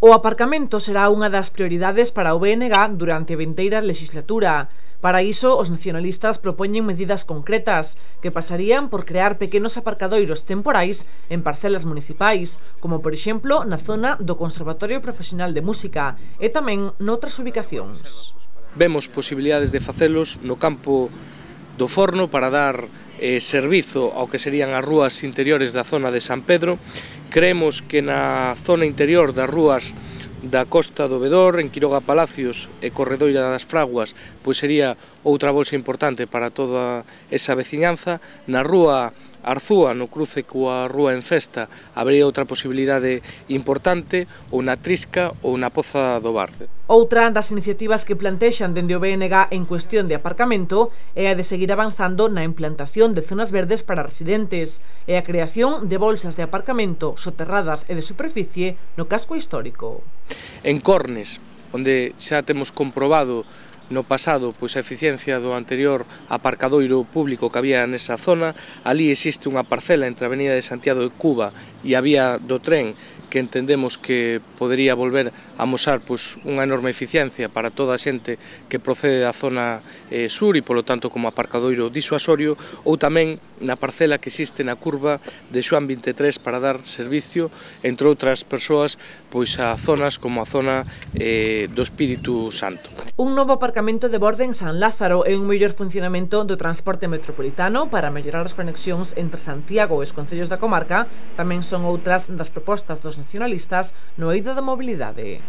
O aparcamento será unha das prioridades para o BNG durante a vindeira legislatura. Para iso, os nacionalistas propoñen medidas concretas que pasarían por crear pequenos aparcadoiros temporais en parcelas municipais, como por exemplo na zona do Conservatorio Profesional de Música e tamén noutras ubicacións. Vemos posibilidades de facelos no campo do Forno para dar servizo ao que serían as rúas interiores da zona de San Pedro. Creemos que na zona interior das rúas da Costa do Vedor, en Quiroga Palacios e Corredoira das Fraguas, pois sería outra bolsa importante para toda esa veciñanza. Na rúa Arzúa, no cruce coa rúa En Festa, habería outra posibilidade importante, ou na Trisca ou na Poza do Bar. Outra das iniciativas que plantexan dende o BNG en cuestión de aparcamento é a de seguir avanzando na implantación de zonas verdes para residentes e a creación de bolsas de aparcamento soterradas e de superficie no casco histórico. En Cornes, onde xa temos comprobado no pasado pois a eficiencia do anterior aparcadoiro público que había nesa zona, ali existe unha parcela entre a avenida de Santiago de Cuba e a vía do tren que entendemos que podería volver a amosar pois unha enorme eficiencia para toda a xente que procede da zona sur e polo tanto como aparcadoiro disuasorio, ou tamén na parcela que existe na curva de Xoán 23 para dar servicio, entre outras persoas, pois a zonas como a zona do Espírito Santo. Un novo aparcamento de borde en San Lázaro e un mellor funcionamento do transporte metropolitano para mellorar as conexións entre Santiago e os concellos da comarca tamén son outras das propostas dos nacionalistas no eido da mobilidade.